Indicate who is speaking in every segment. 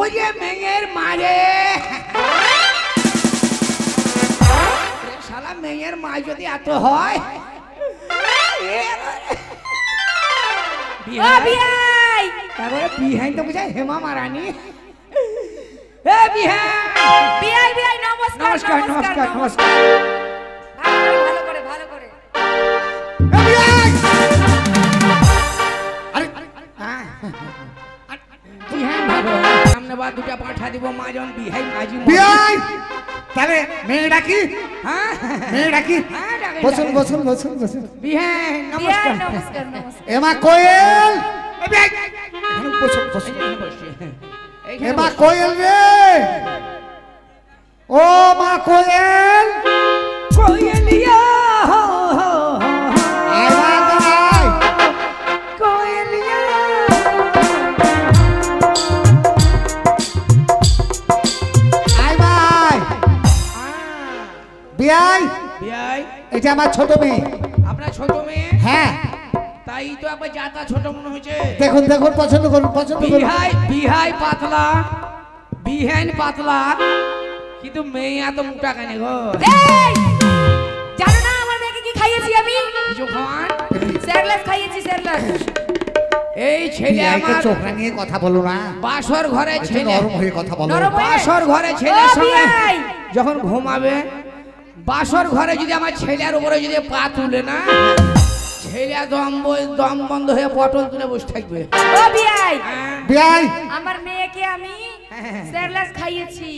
Speaker 1: ওই যে মেয়ের মারে শালা মেয়ের মা যদি এত হয় তারপরে বিহাই তো বুঝায় হেমা মারানি। নমস্কার নমস্কার নমস্কার।
Speaker 2: ভালো করে ভালো করে।
Speaker 1: সামনে বার দুটা পাঠা দিব মাজন বিহাই মাঝি
Speaker 3: তাহলে মেয়ে ডাকি।
Speaker 1: হ্যাঁ
Speaker 3: মেয়ে ডাকি। বসুন বসুন বসুন বসুন।
Speaker 1: বিহাই নমস্কার
Speaker 2: নমস্কার নমস্কার।
Speaker 3: এমা কোয়েল বসুন বসুন। এমা কোয়েল রে, ও মা কোয়েল।
Speaker 1: কোয়েলিয়া কোয়েলিয়া
Speaker 3: আয় ভাই। বিয়াই
Speaker 1: বিহাই
Speaker 3: এটা আমার ছোট মেয়ে।
Speaker 1: আপনার ছোট মেয়ে?
Speaker 3: হ্যাঁ
Speaker 1: তাই তো একবার যাতা ছোট মনে হয়েছে।
Speaker 3: দেখুন দেখুন পছন্দ করুন পছন্দ করুন।
Speaker 1: বিহাই বিহাই পাতলা বিহাইন পাতলা কিন্তু মেয়ে এত মোটা কেন গো?
Speaker 2: জানো না আমার মেয়েকে কি খাইয়েছি আমি?
Speaker 1: কিছু খাওয়ান?
Speaker 2: স্যারলাস খাইয়েছি স্যারলাস।
Speaker 1: এই ছেলে আমার
Speaker 3: চোখ রাঙিয়ে কথা বলো না।
Speaker 1: বাসর ঘরে ছেলে
Speaker 3: নরম হয়ে কথা বলো।
Speaker 1: বাসর ঘরে ছেলের সঙ্গে যখন ঘুমাবে বাসর ঘরে যদি আমার ছেলের উপরে যদি পা তুলে না ছেলে দম বন্ধ হয়ে পটল তুলে বসে থাকবে।
Speaker 2: ও বিয়াই
Speaker 3: বিয়াই
Speaker 2: আমার মেয়েকে আমি স্যারলাস খাইয়েছি,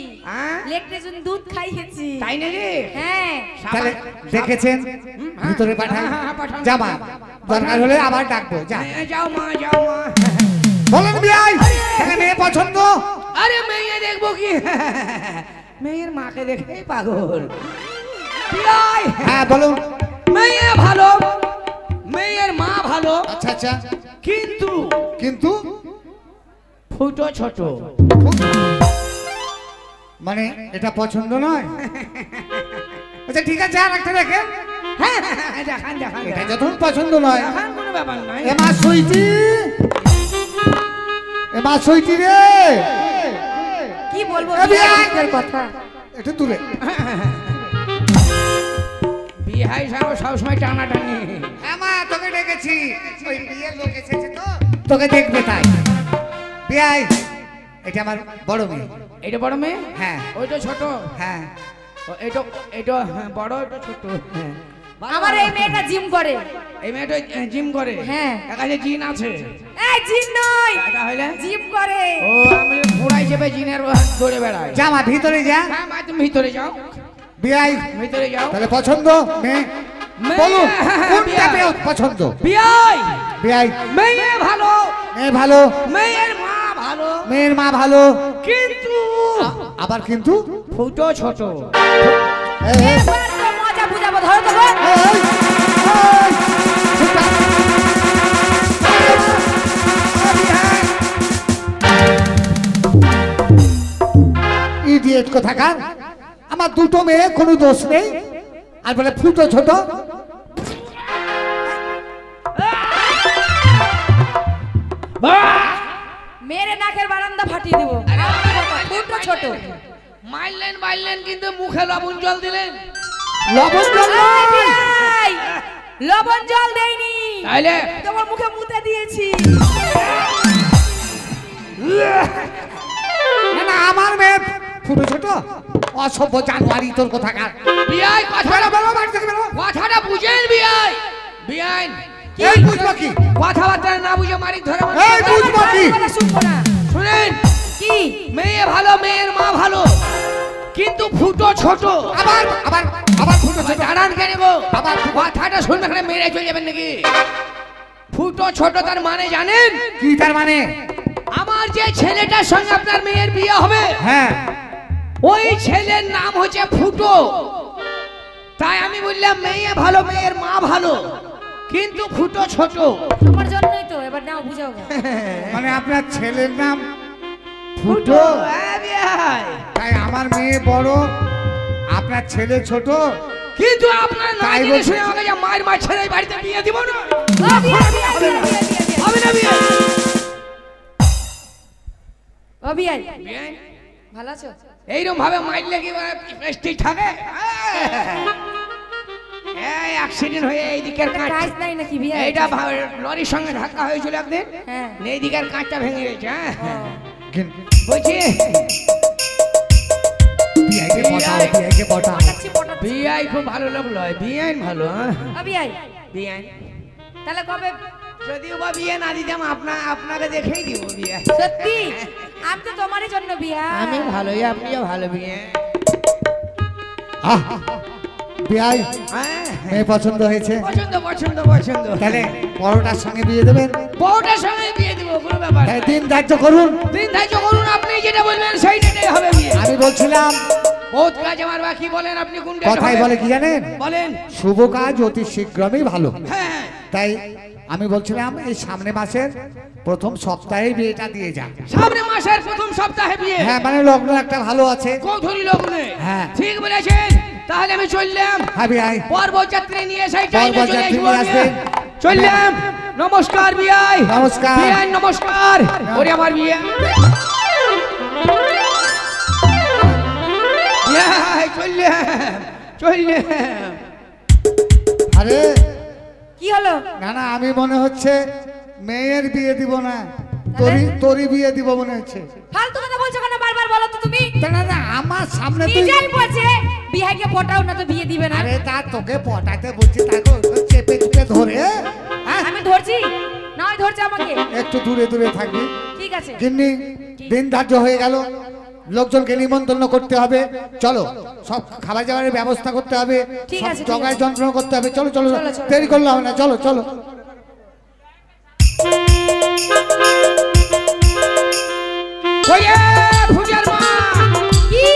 Speaker 2: লেকটেজুন দুধ খাইয়েছি।
Speaker 1: তাই না রে?
Speaker 2: হ্যাঁ
Speaker 3: তাহলে দেখেছেন ভিতরে পাঠাই। জামা দরকার হলে আবার ডাকবো। যা
Speaker 1: যাও মা যাও মা।
Speaker 3: বলেন বিয়াই তাহলে মেয়ে পছন্দ?
Speaker 1: আরে মেয়ে দেখবো কি মেয়ের মাকে দেখেই পাগল। বিয়াই
Speaker 3: হ্যাঁ বলুন।
Speaker 1: মেয়ে ভালো মেয়ের মা ভালো।
Speaker 3: আচ্ছা আচ্ছা
Speaker 1: কিন্তু
Speaker 3: কিন্তু
Speaker 1: ফুটো ছোট।
Speaker 3: মানে এটা পছন্দ নয়? আচ্ছা ঠিক আছে আর একটা দেখে।
Speaker 1: হ্যাঁ দেখান দেখান
Speaker 3: এটা যখন পছন্দ নয়
Speaker 1: দেখান কোনো ব্যাপার নয়।
Speaker 3: এমা সুইটি এমা সুইটি রে
Speaker 2: কি বলবো
Speaker 3: এ বিয়াই!
Speaker 2: বিয়াইয়ের কথা।
Speaker 3: একটু দূরে।
Speaker 1: বিহাই সাহেব সবসময় টানাটানি।
Speaker 3: এমা তোকে ডেকেছি, ওই বিয়ের লোক এসেছে তো তোকে দেখবে তাই। বিয়াই এটা আমার বড় মেয়ে।
Speaker 1: এটা বড় মেয়ে?
Speaker 3: হ্যাঁ
Speaker 1: ওইটা ছোট?
Speaker 3: হ্যাঁ
Speaker 1: এটা এটা বড় এটা ছোট। হ্যাঁ
Speaker 2: আমার এই মেয়েটা জিম করে।
Speaker 1: এই মেয়েটা জিম করে?
Speaker 2: হ্যাঁ।
Speaker 1: কাছে জিন আছে?
Speaker 2: এই জিম নয়
Speaker 1: তাহলে
Speaker 2: জিম করে।
Speaker 1: ও আমি ঘোড়াই চেপে জিনের দৌড়ে বেড়াই।
Speaker 3: জামা ভিতরে যা।
Speaker 1: হ্যাঁ মা তুমি ভিতরে যাও।
Speaker 3: বিয়াই
Speaker 1: ভিতরে যাও।
Speaker 3: তাহলে পছন্দ মেয়ে
Speaker 1: মেয়ে,
Speaker 3: বলুন
Speaker 1: হ্যাঁ,
Speaker 3: কোনটা
Speaker 1: বিয়াই।
Speaker 3: মেয়ে পছন্দ?
Speaker 1: বিয়াই
Speaker 3: বিয়াই
Speaker 1: মেয়ে ভালো
Speaker 3: মেয়ে ভালো
Speaker 1: মেয়ের মা ভালো
Speaker 3: মেয়ের মা ভালো
Speaker 1: কিন্তু
Speaker 3: আবার কিন্তু
Speaker 1: ফুটো ছোট।
Speaker 3: এই, এই,
Speaker 2: এবার তো মজা বুঝাবো ধরো তো গো।
Speaker 3: এই, এই, এই, চুপ থাক। ইডিয়েট কোথাকার। আমার দুটো মেয়ে কোনো দোষ নেই আর বলে ফুটো ছোট।
Speaker 2: মেরে নাকের বারান্দা ফাটিয়ে দেবো। ফুটো ছোট।
Speaker 1: মারলেন কিন্তু মুখে লবণ জল দিলেন।
Speaker 3: লবণ জল
Speaker 2: এই
Speaker 3: নয়।
Speaker 2: বিয়াই, লবণ জল দেইনি,
Speaker 1: তাইলে
Speaker 2: তোমার মুখে মুতে দিয়েছি।
Speaker 3: না না আমার মেয়ে ফুটো ছোট। অসভ্য জানুয়ারি তোর কোথাকার।
Speaker 1: বিয়াই
Speaker 3: বেরো, বেরো, বাড়ি থেকে বেরো।
Speaker 1: কথাটা বুঝেন বিয়াই। বিয়াই
Speaker 3: এই বুঝবো কি?
Speaker 1: কথাবার্তা না বুঝে মারি ধরে
Speaker 3: এই বুঝবো কি?
Speaker 2: কথা শুনবো না।
Speaker 1: শুনেন
Speaker 2: কি?
Speaker 1: মেয়ে ভালো মেয়ের মা ভালো কিন্তু ফুটো ছোট।
Speaker 3: আবার আবার আবার ফুটো ছোট।
Speaker 1: দাঁড়ান কেন গো?
Speaker 3: আবার
Speaker 1: কথাটা শুনবে এখানে মেরে চলে যাবেন নাকি? ফুটো ছোট তার মানে জানেন?
Speaker 3: কি তার মানে?
Speaker 1: আমার যে ছেলেটার সঙ্গে আপনার মেয়ের বিয়ে হবে
Speaker 3: হ্যাঁ
Speaker 1: ওই ছেলের নাম হচ্ছে ফুটো। তাই আমি বললাম মেয়ে ভালো মেয়ের মা ভালো কিন্তু ফুটো ছোট।
Speaker 2: তোমার জন্যই তো। এবার নাও বুঝাও।
Speaker 3: মানে আপনার ছেলের নাম ফুটো।
Speaker 1: হ্যাঁ বিয়াই।
Speaker 3: তাই আমার মেয়ে বড় আপনার ছেলে ছোট।
Speaker 1: কিন্তু আপনার না
Speaker 3: তাই
Speaker 1: জেনে
Speaker 3: বলছি।
Speaker 1: শুনে আমাকে যে মায়ের মা ছেড়ে এই বাড়িতে বিয়ে দিব না।
Speaker 2: ও বিয়া, বিয়া, বিয়া, বিয়া, বিয়া, বিয়া।
Speaker 1: হবে না বিয়ে।
Speaker 2: ও বিয়াই
Speaker 1: বিয়াই
Speaker 2: ভালো আছো?
Speaker 1: এইরকম ভাবে মারলে কি প্রেস্টিজ থাকে? এই অ্যাক্সিডেন্ট হয়ে এই দিকের কাঁচ
Speaker 2: কাজ নাই নাকি বিয়াই?
Speaker 1: এইটা লরির সঙ্গে ধাক্কা হয়েছিল একদিন,
Speaker 2: হ্যাঁ।
Speaker 1: এই দিকের কাঁচটা ভেঙে গেছে। হ্যাঁ
Speaker 3: বলছি বিআইকে পটাও, বিআইকে পটাও।
Speaker 1: বিআই খুব ভালো লোক লয়, বিআই ভালো।
Speaker 2: ও বিয়াই
Speaker 1: বিআই
Speaker 2: তাহলে কবে?
Speaker 1: যদিও বা বিয়ে না দিতাম আপনাকে দেখেই দিব বিয়ে।
Speaker 2: সত্যি? আমি তো তোমারই জন্য বিয়া।
Speaker 1: আমি ভালোই, আপনিও ভালো বিয়ে।
Speaker 3: বিআই
Speaker 1: হ্যাঁ
Speaker 3: মেয়ে পছন্দ হয়েছে?
Speaker 1: পছন্দ পছন্দ পছন্দ।
Speaker 3: তাহলে পরোটার সঙ্গে বিয়ে দেবেন?
Speaker 1: বউটার সঙ্গে বিয়ে দিব, কোনো ব্যাপার না।
Speaker 3: দিন ধার্য করুন।
Speaker 1: দিন ধার্য করুন, আপনি যেটা বলবেন সেইটাই হবে বিয়ে।
Speaker 3: আমি বলছিলাম
Speaker 1: বহুত কাজ আমার বাকি, বলেন আপনি কোন
Speaker 3: কথাই বলে কি জানেন,
Speaker 1: বলেন।
Speaker 3: শুভ কাজ অতি শীঘ্রই ভালো।
Speaker 1: হ্যাঁ
Speaker 3: তাই আমি বলছিলাম এই সামনে মাসের প্রথম সপ্তাহে বিয়েটা দিয়ে যান।
Speaker 1: সামনে মাসের প্রথম সপ্তাহে বিয়ে?
Speaker 3: হ্যাঁ, মানে লগ্ন একটা ভালো আছে।
Speaker 1: কৌথলি লগ্নে?
Speaker 3: হ্যাঁ।
Speaker 1: ঠিক বলেছেন, তাহলে আমি চললাম।
Speaker 3: হ্যাঁ বিআই,
Speaker 1: পর্বতযাত্রী নিয়ে সেই টাইমে চলে
Speaker 3: পর্বতযাত্রী
Speaker 1: আসবো
Speaker 3: নিয়ে আসবেন।
Speaker 1: চললাম। নমস্কার বিআই।
Speaker 3: নমস্কার।
Speaker 1: বিআই নমস্কার। ওরে আমার বিয়ে। বিআই চললাম চললাম।
Speaker 3: আরে
Speaker 2: কি হলো?
Speaker 3: না না, আমি মনে হচ্ছে মেয়ের বিয়ে দিব না, তোরই বিয়ে দিব মনে হচ্ছে।
Speaker 2: ফালতু কথা বলছো কেন বারবার? বলো তো তুমি।
Speaker 3: না না, আমার সামনে তুই।
Speaker 2: নিজেই বলছে বিয়াইকে পটাও না তো বিয়ে দিবে না।
Speaker 3: আরে তা তোকে পটাতে বলছি, তাকে চেপে চেপে ধরে। হ্যাঁ,
Speaker 2: আমি ধরছি না, ওই ধরছে আমাকে।
Speaker 3: একটু দূরে দূরে থাকবি।
Speaker 2: ঠিক আছে।
Speaker 3: গিন্নি, দিন ধার্য হয়ে গেল, লোকজনকে নিমন্ত্রণ করতে হবে। চলো, সব খাবার দাবারের ব্যবস্থা করতে হবে,
Speaker 2: ঠিক
Speaker 3: সব
Speaker 2: আছে, ঠিক
Speaker 3: জগায়
Speaker 2: আছে।
Speaker 3: যন্ত্রণা করতে হবে। চলো চলো,
Speaker 2: চলো, চলো।
Speaker 3: দেরি করলে হবে না, চলো চলো।
Speaker 1: ওরে ফুজার মা।
Speaker 2: কি?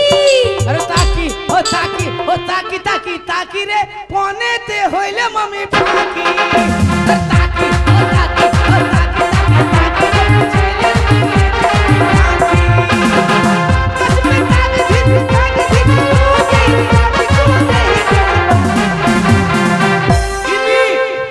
Speaker 1: আরে তাকি ও তাকি ও তাকি তাকি তাকি রে পনেতে হইলে মামি ফাকি। আরে তাকি ও তাকি ও তাকি তাকি তাকি রে ছেলে নিয়ে ফাকি। আসবে তাকি দিন তাকি দিন দিদি।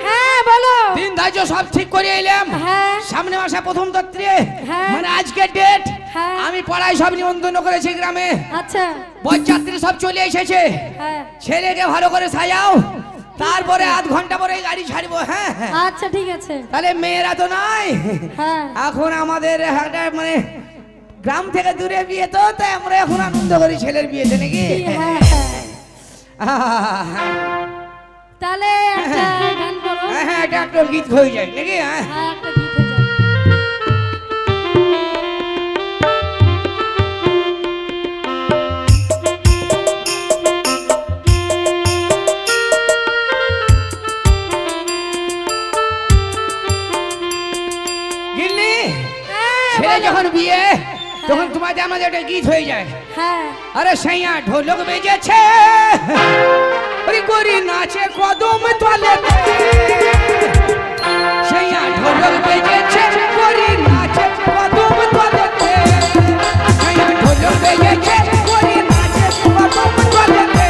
Speaker 2: হ্যাঁ বলো।
Speaker 1: দিন ধার্য সব ঠিক করে এলাম।
Speaker 2: হ্যাঁ।
Speaker 1: সামনে মাসে প্রথম রাত্রে,
Speaker 2: হ্যাঁ।
Speaker 1: মানে আজকের ডেট।
Speaker 2: হ্যাঁ।
Speaker 1: আমি পাড়ায় সব নিমন্ত্রণ করেছি গ্রামে।
Speaker 2: আচ্ছা।
Speaker 1: বরযাত্রী সব চলে এসেছে।
Speaker 2: হ্যাঁ।
Speaker 1: ছেলেকে ভালো করে সাজাও, তারপরে আধ ঘন্টা পরে গাড়ি ছাড়বো। হ্যাঁ হ্যাঁ।
Speaker 2: আচ্ছা ঠিক আছে।
Speaker 1: তাহলে মেয়েরা তো নাই
Speaker 2: হ্যাঁ।
Speaker 1: এখন, আমাদের একটা মানে গ্রাম থেকে দূরে বিয়ে, তো তাই আমরা এখন আনন্দ করি ছেলের বিয়েতে নাকি।
Speaker 2: হ্যাঁ, হ্যাঁ। তাহলে একটা গান করো।
Speaker 1: হ্যাঁ হ্যাঁ, এটা একটা গীত হয়ে যায় নাকি। হ্যাঁ
Speaker 2: হ্যাঁ, একটা গীত হয়ে যাবে।
Speaker 1: গিন্নি,
Speaker 2: হ্যাঁ,
Speaker 1: ছেলে
Speaker 2: বলো।
Speaker 1: যখন বিয়ে তখন তোমাদের আমাদের একটা গীত হয়ে যায়।
Speaker 2: হ্যাঁ।
Speaker 1: আরে সাইয়া ঢোলক বেজেছে, ওরে গরি নাচে কদম তলেতে। সাইয়া ঢোলক বেজেছে, গরি নাচে কদম তলেতে। সাইয়া ঢোলক বেজেছে, গরি নাচে কদম তলেতে।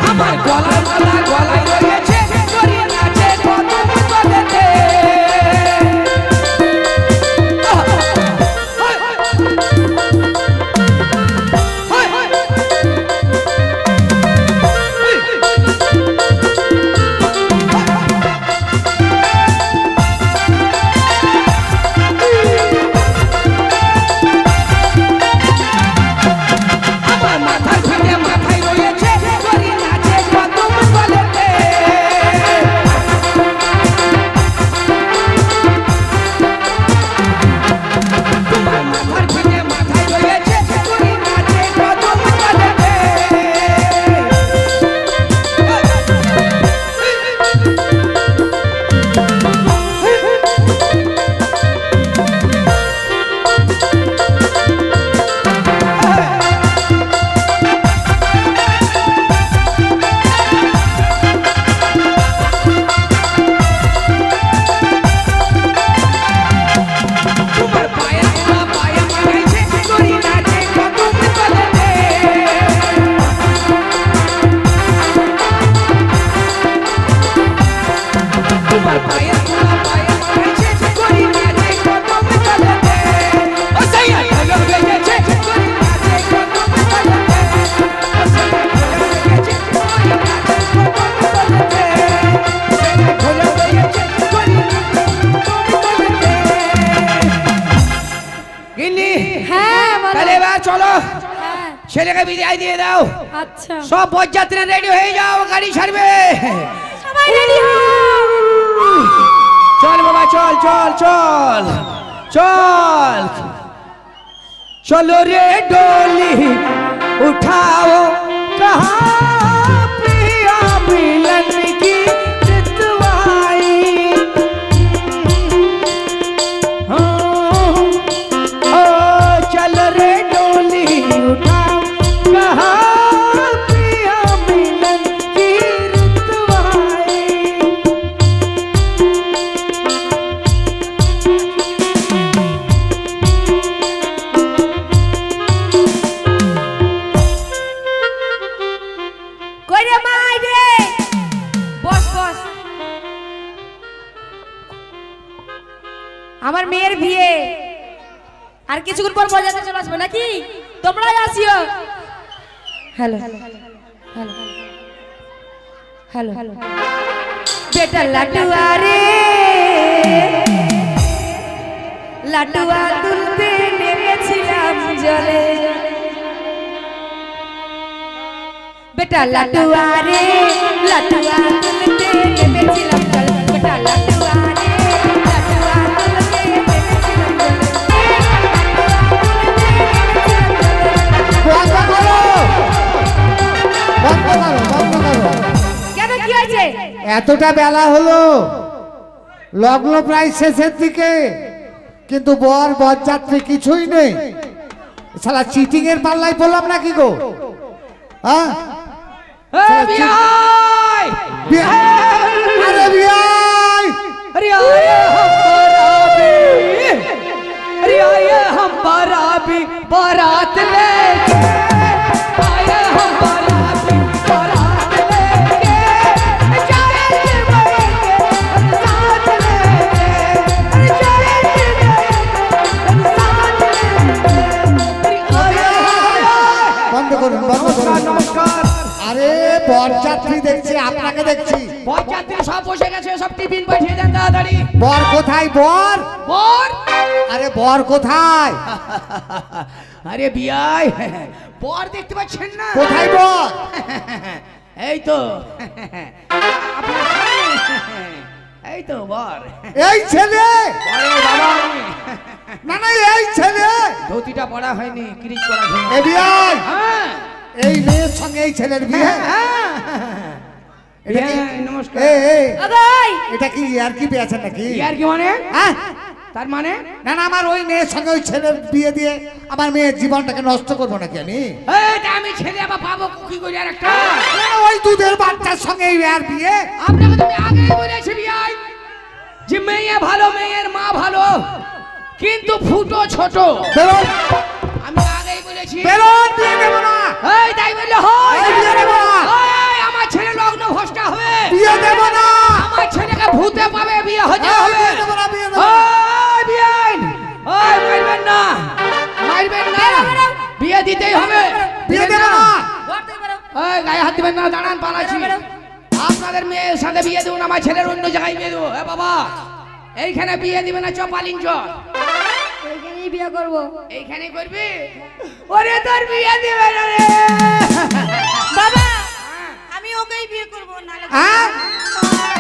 Speaker 1: আমার গলার মালা গলায় রয়েছে, গরি নাচে কদম তলেতে। ছেলেকে বিদায় দিয়ে দাও।
Speaker 2: আচ্ছা
Speaker 1: সব বরযাত্রীরা রেডি হয়ে যাও, গাড়ি ছাড়বে।
Speaker 2: সবাই রেডি হও।
Speaker 1: চল বাবা, চল চল চল চল। चलो रे डोली उठाओ, कहाँ प्रिया मिलन की चितवाई। ओ चल रे डोली उठाओ, कहाँ प्रिया मिलन की चितवाई।
Speaker 2: কই রে মাই রে, বস বস। আমার মেয়ের বিয়ে, আর কিছুক্ষণ পর বজাতে চলে আসবে নাকি? তোমরাই আসিও। Hello hello hello. বেটা লাটুয়া রে, লাটুয়া তুলতে নেমেছিলাম জলে। बेटा लटुआ रे, लटुआ तुलते नेमेছিলাম জলে। बेटा लटुआ रे, लटुआ तुलते नेमेছিলাम জলে।
Speaker 3: বন্ধ করো, বন্ধ করো, বন্ধ করো।
Speaker 2: কেন কি হয়েছে?
Speaker 3: এতটা বেলা হলো, লগ্ন প্রায় শেষের দিকে, কিন্তু বর বরযাত্রী কিছুই নেই। শালা চিটিং এর পাল্লায় পড়লাম নাকি গো? হ্যাঁ
Speaker 1: बियाई,
Speaker 3: अरे बियाई,
Speaker 1: अरे आए हम बराबी, अरे आए हम बराबी बारात लेके, आए हम बराबी बारात लेके, जाएंगे बहेंगे साथ लेके, अरे जाएंगे बहेंगे साथ लेके, अरे आए
Speaker 3: बंद करो, बंद करो।
Speaker 1: नमस्कार।
Speaker 3: আরে বরযাত্রী দেখছি, আপনাকে দেখছি।
Speaker 1: বরযাত্রী সব বসে গেছে, সব টিফিন পাঠিয়ে দেন তাড়াতাড়ি।
Speaker 3: বর কোথায়? বর
Speaker 1: বর,
Speaker 3: আরে বর কোথায়?
Speaker 1: আরে বিয়াই, বর দেখতে পাচ্ছেন না?
Speaker 3: কোথায় বর?
Speaker 1: এই তো, এই তো বর।
Speaker 3: এই ছেলে?
Speaker 1: আরে বাবা,
Speaker 3: না না, এই ছেলে।
Speaker 1: ধুতিটা পড়া হয়নি, ক্রিজ করা হয়নি।
Speaker 3: এ বিয়াই,
Speaker 1: হ্যাঁ
Speaker 3: এই মেয়ের সঙ্গে এই ছেলের বিয়ে? এটা কি?
Speaker 1: নমস্কার।
Speaker 3: এই
Speaker 2: আগাই
Speaker 3: এটা কি আর কি পেয়েছেন নাকি?
Speaker 1: ইয়ার কি মানে?
Speaker 3: হ্যাঁ,
Speaker 1: তার মানে?
Speaker 3: না না, আমার ওই মেয়ের সঙ্গে ওই ছেলের বিয়ে দিয়ে আমার মেয়ের জীবনটাকে নষ্ট করবো নাকি আমি?
Speaker 1: এইটা আমি ছেলে আবার পাবো কি করে আর একটা?
Speaker 3: না, ওই দুধের বাচ্চার সঙ্গে এই আর বিয়ে?
Speaker 1: আপনাকে তুমি আগেই বলেছি বিয়াই যে মেয়ে ভালো, মেয়ের মা ভালো, কিন্তু ফুটো ছোট।
Speaker 3: বেরোন,
Speaker 1: আমি আগেই বলেছি।
Speaker 3: বেরোন, বিয়ে দেবো না।
Speaker 1: এই তাই বললে হয়?
Speaker 3: এই বিয়ে দেবো না।
Speaker 1: এই আমার ছেলে লগ্ন ভ্রষ্টা হবে।
Speaker 3: বিয়ে দেবো না।
Speaker 1: আমার ছেলেকে ভূতে পাবে, বিয়ে হতে
Speaker 3: এই
Speaker 1: হবে।
Speaker 3: বিয়ে দেবো না, বিয়ে দেবো না।
Speaker 1: ওই বিয়াইন, ওই মারবেন না, মারবেন না, বিয়ে দিতেই হবে।
Speaker 3: বিয়ে দেবো না।
Speaker 2: ঘরতে পারো।
Speaker 1: ওই গায়ে হাত দিবেন না, দাঁড়ান, পালাচ্ছি। আপনাদের মেয়ের সাথে বিয়ে দেবো না, আমার ছেলের অন্য জায়গায় বিয়ে দেবো। বাবা, এইখানে বিয়ে দিবে না, চ পালিং চ।
Speaker 2: এইখানেই বিয়ে করব।
Speaker 1: এইখানে করবি? ওরে তোর বিয়ে দিবে না রে।
Speaker 2: বাবা, আমি ওকেই বিয়ে করব না।
Speaker 3: হ্যাঁ,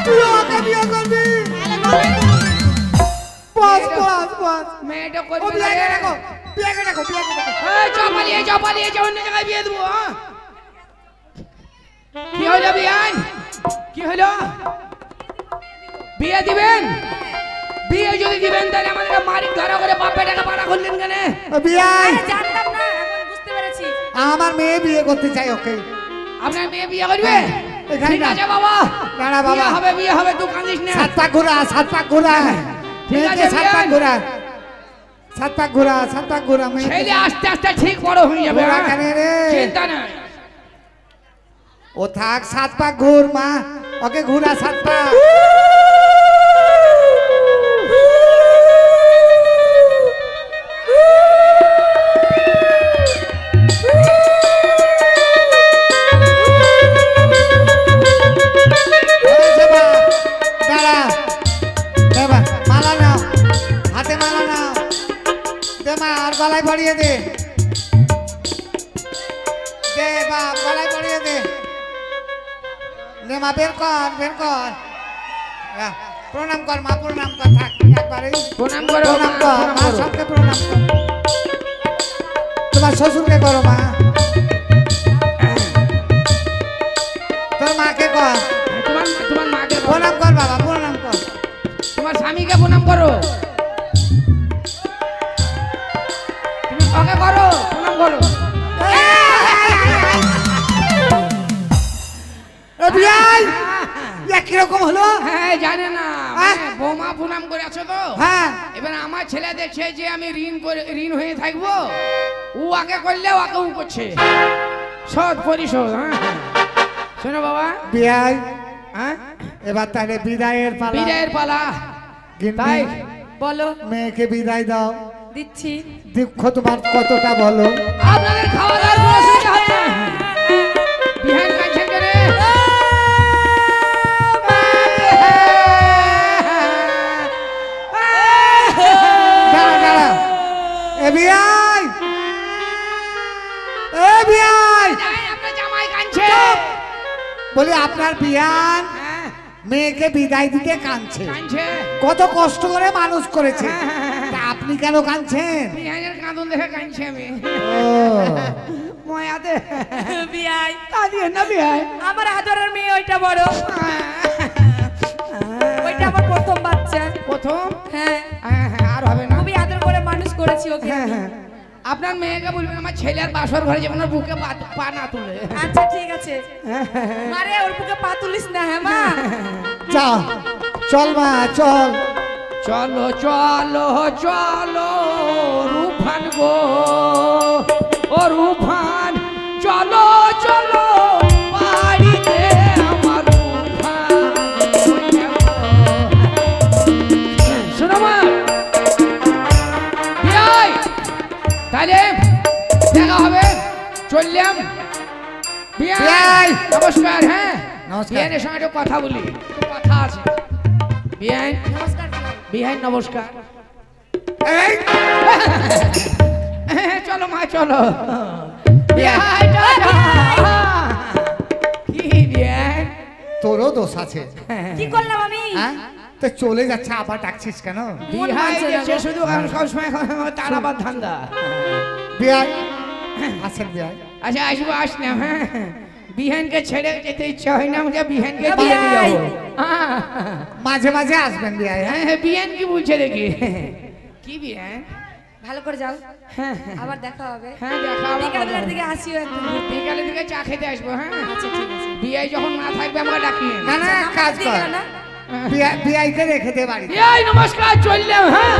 Speaker 3: তুই ওকে বিয়ে করবি? বস বস বস।
Speaker 1: মেয়েটা
Speaker 3: ও
Speaker 1: করবে না
Speaker 3: বিয়ে
Speaker 1: রে।
Speaker 3: রাখো, বিয়ে রাখো, বিয়ে রাখো।
Speaker 1: এই চ পালিয়ে, চ পালিয়ে, চ অন্য জায়গায় বিয়ে দেবো। হ্যাঁ, কি হলো বিয়ান? কি হলো? বিয়ে দিবেন? বিয়ে যদি দিবেন তাহলে আমাদেরকে মারি ধরা করে বাপ বেটাকে পাড়া করলেন কেন?
Speaker 3: ও বিয়াই,
Speaker 2: আরে জানতাম না, এখন বুঝতে পেরেছি।
Speaker 3: আমার মেয়ে বিয়ে করতে চাই ওকে।
Speaker 1: আপনার মেয়ে বিয়ে করবে?
Speaker 3: এখানে
Speaker 1: ঠিক
Speaker 3: না।
Speaker 1: আছে বাবা,
Speaker 3: না না বাবা।
Speaker 1: বিয়ে হবে, বিয়ে হবে, তুই কাঁদিস না।
Speaker 3: সাত পাক ঘোরা, সাত পাক ঘোরা।
Speaker 1: ঠিক আছে,
Speaker 3: সাত পাক
Speaker 1: বিয়ান।
Speaker 3: ঘোরা, সাত পাক ঘোরা, সাত পাক ঘোরা। মেয়ে
Speaker 1: ছেলে আস্তে আস্তে ঠিক বড় হয়ে যাবে।
Speaker 3: ঘোরা
Speaker 1: হ্যাঁ?
Speaker 3: কেন রে?
Speaker 1: চিন্তা নাই।
Speaker 3: ও থাক, সাত পাক ঘুর মা, ওকে ঘুরা সাত পাক। গলায় পড়িয়ে দে। নে মা বের কর বের কর প্রণাম কর মা প্রণাম কর থাক একবারে
Speaker 1: প্রণাম করো
Speaker 3: প্রণাম কর মা
Speaker 1: করো।
Speaker 3: সবকে প্রণাম কর তোমার শ্বশুরকে করো মা তোর মাকে কর
Speaker 1: তোমার তোমার মাকে বলো।
Speaker 3: প্রণাম কর বাবা প্রণাম কর
Speaker 1: তোমার স্বামীকে প্রণাম করো তুমি ওকে করো প্রণাম করো
Speaker 3: এ বিয়াই ইয়া কিরকম হলো
Speaker 1: হ্যাঁ জানে না
Speaker 3: হ্যাঁ?
Speaker 1: মানে বৌমা প্রণাম করে আছো তো
Speaker 3: হ্যাঁ
Speaker 1: এবার আমার ছেলে দেখছে যে আমি ঋণ হয়ে থাকবো ও আগে করলে ওকে ও করছে সৎ পরিশোধ হ্যাঁ শোনো বাবা
Speaker 3: বিয়াই
Speaker 1: হ্যাঁ
Speaker 3: এবার তাহলে বিদায়ের পালা
Speaker 1: বিজয়ের পালা
Speaker 3: গিন্নি,
Speaker 1: তাই
Speaker 2: বলো
Speaker 3: মেয়েকে বিদায় দাও
Speaker 2: দিচ্ছি
Speaker 3: দুঃখ তোমার কতটা বলো
Speaker 1: আপনাদের খাওয়া দাওয়ার কোনো অসুবিধা হচ্ছে না। বিহান কাঁদছেন কেন?
Speaker 3: দাঁড়া দাঁড়া এ বিয়াই এ বিয়াই
Speaker 1: জানেন আপনার জামাই কাঁদছে।
Speaker 3: বলি আপনার বিয়ান
Speaker 1: হ্যাঁ,
Speaker 3: মেয়েকে বিদায় দিতে কাঁদছে
Speaker 1: কাঁদছে।
Speaker 3: কত কষ্ট করে মানুষ করেছে তা আপনি কেন কাঁদছেন
Speaker 1: বিহানের কাঁদন দেখে কাঁদছে আমি
Speaker 3: ও
Speaker 1: ময়াতে
Speaker 2: বিয়াই
Speaker 1: কাঁদিয়ে না বিহাই
Speaker 2: আমার আদরের মেয়ে ওইটা বড় ওইটা আমার প্রথম বাচ্চা
Speaker 1: প্রথম
Speaker 2: হ্যাঁ
Speaker 1: আর হবে না
Speaker 2: খুবই আদর করে মানুষ করেছি ওকে
Speaker 1: হ্যাঁ,
Speaker 2: আমি।
Speaker 1: হ্যাঁ। আপনার মেয়েকে বলবেন আমার ছেলের বাসর ঘরে যেমন ওর বুকে পা না তুলে
Speaker 2: আচ্ছা ঠিক আছে মারে ওর বুকে পা তুলিস না হ্যাঁ মা
Speaker 3: যা চল মা চল
Speaker 1: চলো চলো চলো রুফান গো ও রুফান চলো চলো বাড়িতে আমার রুফান শোনো মা বিয়াই তাহলে দেখা হবে চললাম বিয়াই
Speaker 3: বিয়াই।
Speaker 1: নমস্কার হ্যাঁ
Speaker 3: নমস্কার।
Speaker 1: বিয়াইনের সঙ্গে একটু কথা বলি একটু কথা আছে বিয়াই
Speaker 2: নমস্কার বিয়াই।
Speaker 1: বিহাই নমস্কার
Speaker 3: এই,
Speaker 1: চলো মা চলো বিহাই টাটা। কি বিহাই
Speaker 3: তোরও দোষ আছে
Speaker 2: কি করলাম আমি
Speaker 3: হ্যাঁ তো চলে যাচ্ছে আবার ডাকছিস কেন
Speaker 2: মন
Speaker 1: বিহাই
Speaker 2: মানছে না
Speaker 1: দেখছে
Speaker 2: গো।
Speaker 1: শুধু সবসময় তার আবার ধান্দা
Speaker 3: বিয়াই আসেন বিয়াই
Speaker 1: আচ্ছা আসবো আসলাম হ্যাঁ বিহানকে ছেড়ে যেতে ইচ্ছা হয় না আমাকে বিহানকে
Speaker 2: না,
Speaker 1: দিয়ে দিয়ে
Speaker 2: বিহাই।
Speaker 1: যাবো হ্যাঁ,
Speaker 3: মাঝে মাঝে আসবেন বিয়াই হ্যাঁ
Speaker 1: হ্যাঁ বিহান কি বলছে দেখি কি বিহান
Speaker 2: ভালো করে যাও
Speaker 1: হ্যাঁ
Speaker 2: আবার দেখা হবে
Speaker 1: হ্যাঁ দেখা আবার
Speaker 2: বিকালবেলার দিকে আসিও একদম
Speaker 1: বিকালের দিকে চা খেতে আসবো হ্যাঁ
Speaker 2: আচ্ছা ঠিক আছে
Speaker 1: বিয়াই যখন না থাকবে আমাকে ডাকিয়ে
Speaker 3: না না এক কাজ
Speaker 2: দিয়ে
Speaker 3: কর
Speaker 2: গেল না
Speaker 3: বিয়াইকে রেখে দে বাড়ি
Speaker 1: বিয়াই নমস্কার চললাম হ্যাঁ